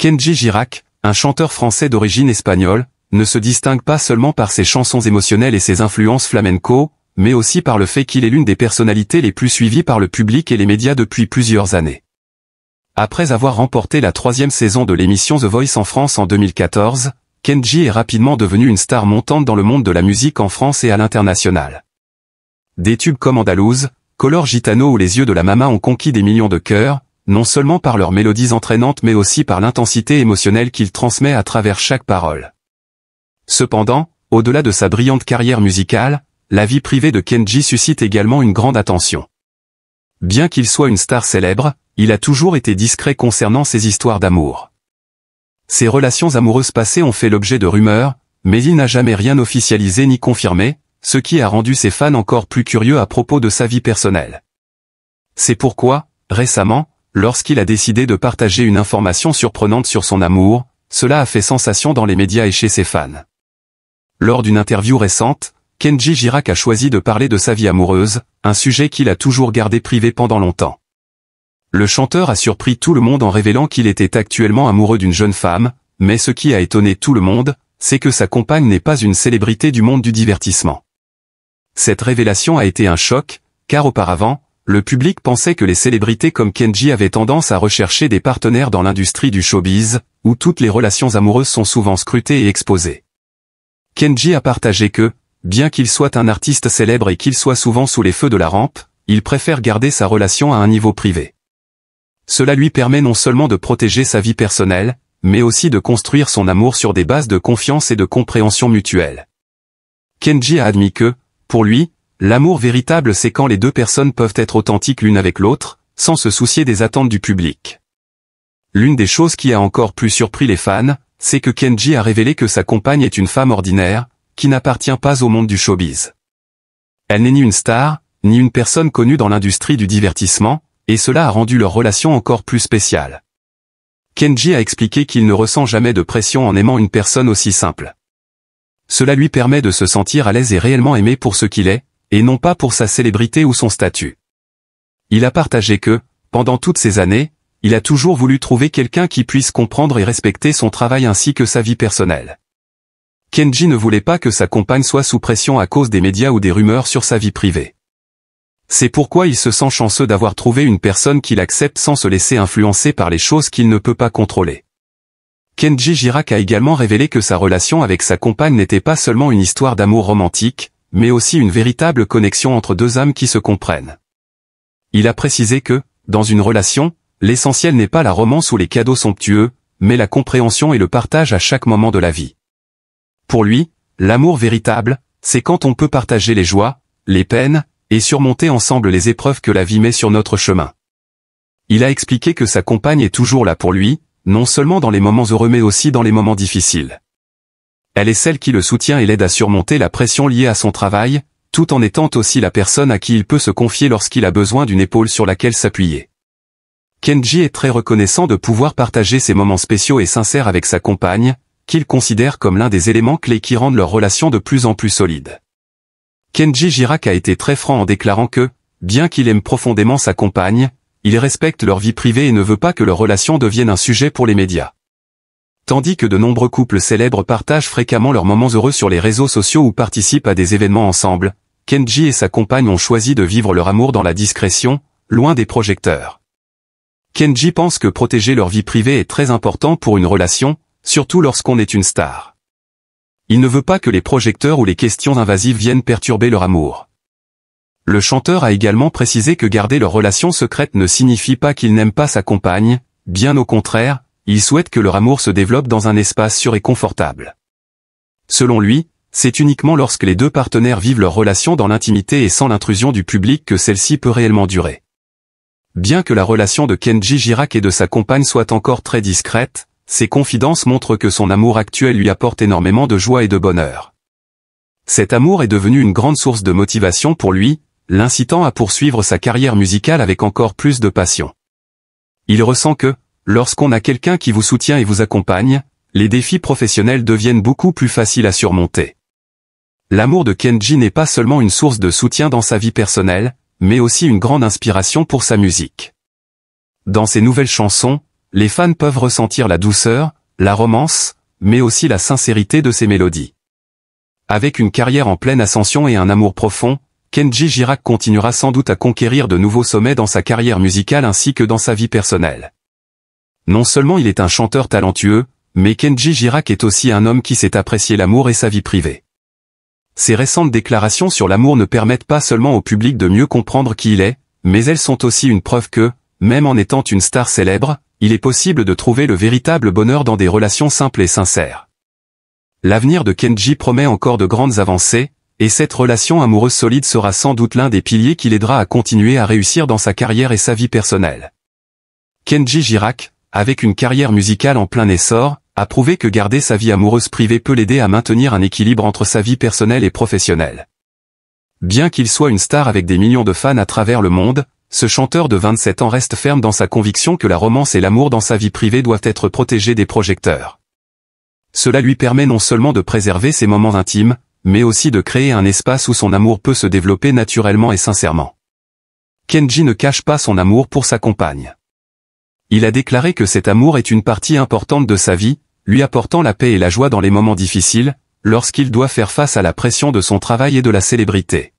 Kenji Girac, un chanteur français d'origine espagnole, ne se distingue pas seulement par ses chansons émotionnelles et ses influences flamenco, mais aussi par le fait qu'il est l'une des personnalités les plus suivies par le public et les médias depuis plusieurs années. Après avoir remporté la 3e saison de l'émission The Voice en France en 2014, Kenji est rapidement devenu une star montante dans le monde de la musique en France et à l'international. Des tubes comme Andalouse, Color Gitano ou Les yeux de la Mama ont conquis des millions de cœurs, non seulement par leurs mélodies entraînantes mais aussi par l'intensité émotionnelle qu'il transmet à travers chaque parole. Cependant, au-delà de sa brillante carrière musicale, la vie privée de Kenji suscite également une grande attention. Bien qu'il soit une star célèbre, il a toujours été discret concernant ses histoires d'amour. Ses relations amoureuses passées ont fait l'objet de rumeurs, mais il n'a jamais rien officialisé ni confirmé, ce qui a rendu ses fans encore plus curieux à propos de sa vie personnelle. C'est pourquoi, récemment, lorsqu'il a décidé de partager une information surprenante sur son amour, cela a fait sensation dans les médias et chez ses fans. Lors d'une interview récente, Kenji Girac a choisi de parler de sa vie amoureuse, un sujet qu'il a toujours gardé privé pendant longtemps. Le chanteur a surpris tout le monde en révélant qu'il était actuellement amoureux d'une jeune femme, mais ce qui a étonné tout le monde, c'est que sa compagne n'est pas une célébrité du monde du divertissement. Cette révélation a été un choc, car auparavant, le public pensait que les célébrités comme Kenji avaient tendance à rechercher des partenaires dans l'industrie du showbiz, où toutes les relations amoureuses sont souvent scrutées et exposées. Kenji a partagé que, bien qu'il soit un artiste célèbre et qu'il soit souvent sous les feux de la rampe, il préfère garder sa relation à un niveau privé. Cela lui permet non seulement de protéger sa vie personnelle, mais aussi de construire son amour sur des bases de confiance et de compréhension mutuelle. Kenji a admis que, pour lui, l'amour véritable c'est quand les deux personnes peuvent être authentiques l'une avec l'autre, sans se soucier des attentes du public. L'une des choses qui a encore plus surpris les fans, c'est que Kenji a révélé que sa compagne est une femme ordinaire, qui n'appartient pas au monde du showbiz. Elle n'est ni une star, ni une personne connue dans l'industrie du divertissement, et cela a rendu leur relation encore plus spéciale. Kenji a expliqué qu'il ne ressent jamais de pression en aimant une personne aussi simple. Cela lui permet de se sentir à l'aise et réellement aimé pour ce qu'il est, et non pas pour sa célébrité ou son statut. Il a partagé que, pendant toutes ces années, il a toujours voulu trouver quelqu'un qui puisse comprendre et respecter son travail ainsi que sa vie personnelle. Kenji ne voulait pas que sa compagne soit sous pression à cause des médias ou des rumeurs sur sa vie privée. C'est pourquoi il se sent chanceux d'avoir trouvé une personne qu'il accepte sans se laisser influencer par les choses qu'il ne peut pas contrôler. Kenji Girac a également révélé que sa relation avec sa compagne n'était pas seulement une histoire d'amour romantique, mais aussi une véritable connexion entre deux âmes qui se comprennent. Il a précisé que, dans une relation, l'essentiel n'est pas la romance ou les cadeaux somptueux, mais la compréhension et le partage à chaque moment de la vie. Pour lui, l'amour véritable, c'est quand on peut partager les joies, les peines, et surmonter ensemble les épreuves que la vie met sur notre chemin. Il a expliqué que sa compagne est toujours là pour lui, non seulement dans les moments heureux mais aussi dans les moments difficiles. Elle est celle qui le soutient et l'aide à surmonter la pression liée à son travail, tout en étant aussi la personne à qui il peut se confier lorsqu'il a besoin d'une épaule sur laquelle s'appuyer. Kenji est très reconnaissant de pouvoir partager ces moments spéciaux et sincères avec sa compagne, qu'il considère comme l'un des éléments clés qui rendent leur relation de plus en plus solide. Kenji Girac a été très franc en déclarant que, bien qu'il aime profondément sa compagne, il respecte leur vie privée et ne veut pas que leur relation devienne un sujet pour les médias. Tandis que de nombreux couples célèbres partagent fréquemment leurs moments heureux sur les réseaux sociaux ou participent à des événements ensemble, Kenji et sa compagne ont choisi de vivre leur amour dans la discrétion, loin des projecteurs. Kenji pense que protéger leur vie privée est très important pour une relation, surtout lorsqu'on est une star. Il ne veut pas que les projecteurs ou les questions invasives viennent perturber leur amour. Le chanteur a également précisé que garder leur relation secrète ne signifie pas qu'il n'aime pas sa compagne, bien au contraire, il souhaite que leur amour se développe dans un espace sûr et confortable. Selon lui, c'est uniquement lorsque les deux partenaires vivent leur relation dans l'intimité et sans l'intrusion du public que celle-ci peut réellement durer. Bien que la relation de Kenji Girac et de sa compagne soit encore très discrète, ses confidences montrent que son amour actuel lui apporte énormément de joie et de bonheur. Cet amour est devenu une grande source de motivation pour lui, l'incitant à poursuivre sa carrière musicale avec encore plus de passion. Il ressent que, lorsqu'on a quelqu'un qui vous soutient et vous accompagne, les défis professionnels deviennent beaucoup plus faciles à surmonter. L'amour de Kenji n'est pas seulement une source de soutien dans sa vie personnelle, mais aussi une grande inspiration pour sa musique. Dans ses nouvelles chansons, les fans peuvent ressentir la douceur, la romance, mais aussi la sincérité de ses mélodies. Avec une carrière en pleine ascension et un amour profond, Kenji Girac continuera sans doute à conquérir de nouveaux sommets dans sa carrière musicale ainsi que dans sa vie personnelle. Non seulement il est un chanteur talentueux, mais Kenji Girac est aussi un homme qui sait apprécier l'amour et sa vie privée. Ses récentes déclarations sur l'amour ne permettent pas seulement au public de mieux comprendre qui il est, mais elles sont aussi une preuve que, même en étant une star célèbre, il est possible de trouver le véritable bonheur dans des relations simples et sincères. L'avenir de Kenji promet encore de grandes avancées, et cette relation amoureuse solide sera sans doute l'un des piliers qui l'aidera à continuer à réussir dans sa carrière et sa vie personnelle. Kenji Girac, avec une carrière musicale en plein essor, a prouvé que garder sa vie amoureuse privée peut l'aider à maintenir un équilibre entre sa vie personnelle et professionnelle. Bien qu'il soit une star avec des millions de fans à travers le monde, ce chanteur de 27 ans reste ferme dans sa conviction que la romance et l'amour dans sa vie privée doivent être protégés des projecteurs. Cela lui permet non seulement de préserver ses moments intimes, mais aussi de créer un espace où son amour peut se développer naturellement et sincèrement. Kenji ne cache pas son amour pour sa compagne. Il a déclaré que cet amour est une partie importante de sa vie, lui apportant la paix et la joie dans les moments difficiles, lorsqu'il doit faire face à la pression de son travail et de la célébrité.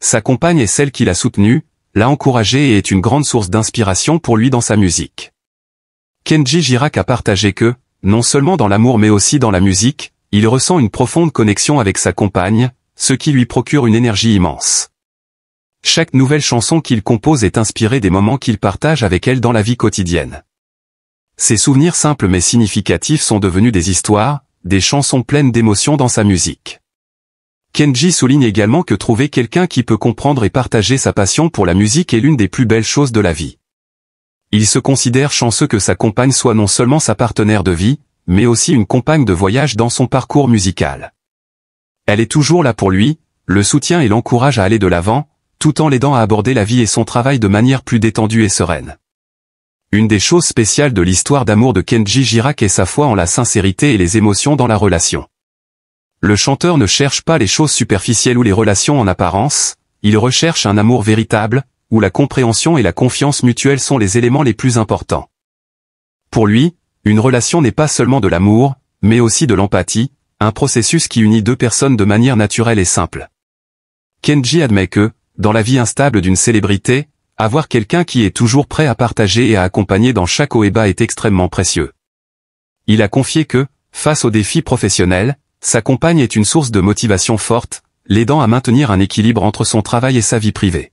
Sa compagne est celle qui l'a soutenu, l'a encouragé et est une grande source d'inspiration pour lui dans sa musique. Kenji Girac a partagé que, non seulement dans l'amour mais aussi dans la musique, il ressent une profonde connexion avec sa compagne, ce qui lui procure une énergie immense. Chaque nouvelle chanson qu'il compose est inspirée des moments qu'il partage avec elle dans la vie quotidienne. Ses souvenirs simples mais significatifs sont devenus des histoires, des chansons pleines d'émotions dans sa musique. Kenji souligne également que trouver quelqu'un qui peut comprendre et partager sa passion pour la musique est l'une des plus belles choses de la vie. Il se considère chanceux que sa compagne soit non seulement sa partenaire de vie, mais aussi une compagne de voyage dans son parcours musical. Elle est toujours là pour lui, le soutient et l'encourage à aller de l'avant, tout en l'aidant à aborder la vie et son travail de manière plus détendue et sereine. Une des choses spéciales de l'histoire d'amour de Kenji Girac est sa foi en la sincérité et les émotions dans la relation. Le chanteur ne cherche pas les choses superficielles ou les relations en apparence, il recherche un amour véritable, où la compréhension et la confiance mutuelle sont les éléments les plus importants. Pour lui, une relation n'est pas seulement de l'amour, mais aussi de l'empathie, un processus qui unit deux personnes de manière naturelle et simple. Kenji admet que, dans la vie instable d'une célébrité, avoir quelqu'un qui est toujours prêt à partager et à accompagner dans chaque haut et bas est extrêmement précieux. Il a confié que, face aux défis professionnels, sa compagne est une source de motivation forte, l'aidant à maintenir un équilibre entre son travail et sa vie privée.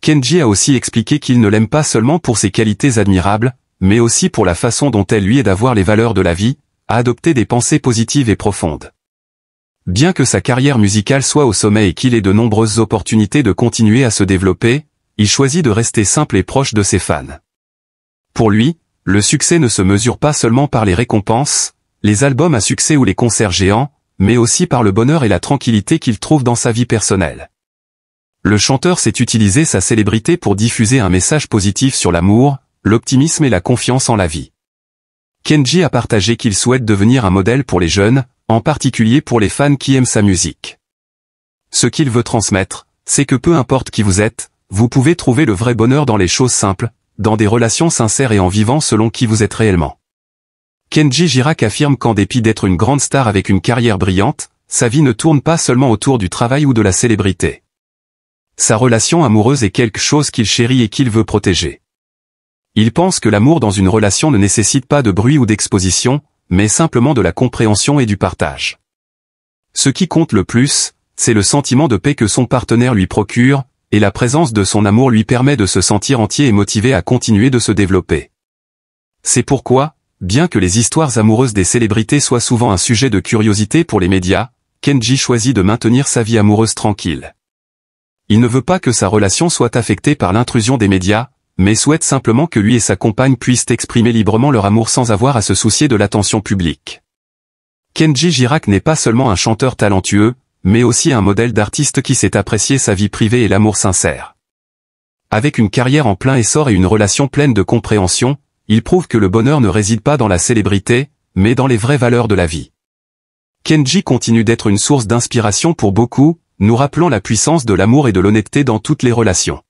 Kenji a aussi expliqué qu'il ne l'aime pas seulement pour ses qualités admirables, mais aussi pour la façon dont elle lui aide à voir les valeurs de la vie, à adopter des pensées positives et profondes. Bien que sa carrière musicale soit au sommet et qu'il ait de nombreuses opportunités de continuer à se développer, il choisit de rester simple et proche de ses fans. Pour lui, le succès ne se mesure pas seulement par les récompenses, les albums à succès ou les concerts géants, mais aussi par le bonheur et la tranquillité qu'il trouve dans sa vie personnelle. Le chanteur sait utiliser sa célébrité pour diffuser un message positif sur l'amour, l'optimisme et la confiance en la vie. Kenji a partagé qu'il souhaite devenir un modèle pour les jeunes, en particulier pour les fans qui aiment sa musique. Ce qu'il veut transmettre, c'est que peu importe qui vous êtes, vous pouvez trouver le vrai bonheur dans les choses simples, dans des relations sincères et en vivant selon qui vous êtes réellement. Kenji Girac affirme qu'en dépit d'être une grande star avec une carrière brillante, sa vie ne tourne pas seulement autour du travail ou de la célébrité. Sa relation amoureuse est quelque chose qu'il chérit et qu'il veut protéger. Il pense que l'amour dans une relation ne nécessite pas de bruit ou d'exposition, mais simplement de la compréhension et du partage. Ce qui compte le plus, c'est le sentiment de paix que son partenaire lui procure, et la présence de son amour lui permet de se sentir entier et motivé à continuer de se développer. C'est pourquoi, bien que les histoires amoureuses des célébrités soient souvent un sujet de curiosité pour les médias, Kenji choisit de maintenir sa vie amoureuse tranquille. Il ne veut pas que sa relation soit affectée par l'intrusion des médias, mais souhaite simplement que lui et sa compagne puissent exprimer librement leur amour sans avoir à se soucier de l'attention publique. Kenji Girac n'est pas seulement un chanteur talentueux, mais aussi un modèle d'artiste qui sait apprécier sa vie privée et l'amour sincère. Avec une carrière en plein essor et une relation pleine de compréhension, il prouve que le bonheur ne réside pas dans la célébrité, mais dans les vraies valeurs de la vie. Kenji continue d'être une source d'inspiration pour beaucoup, nous rappelant la puissance de l'amour et de l'honnêteté dans toutes les relations.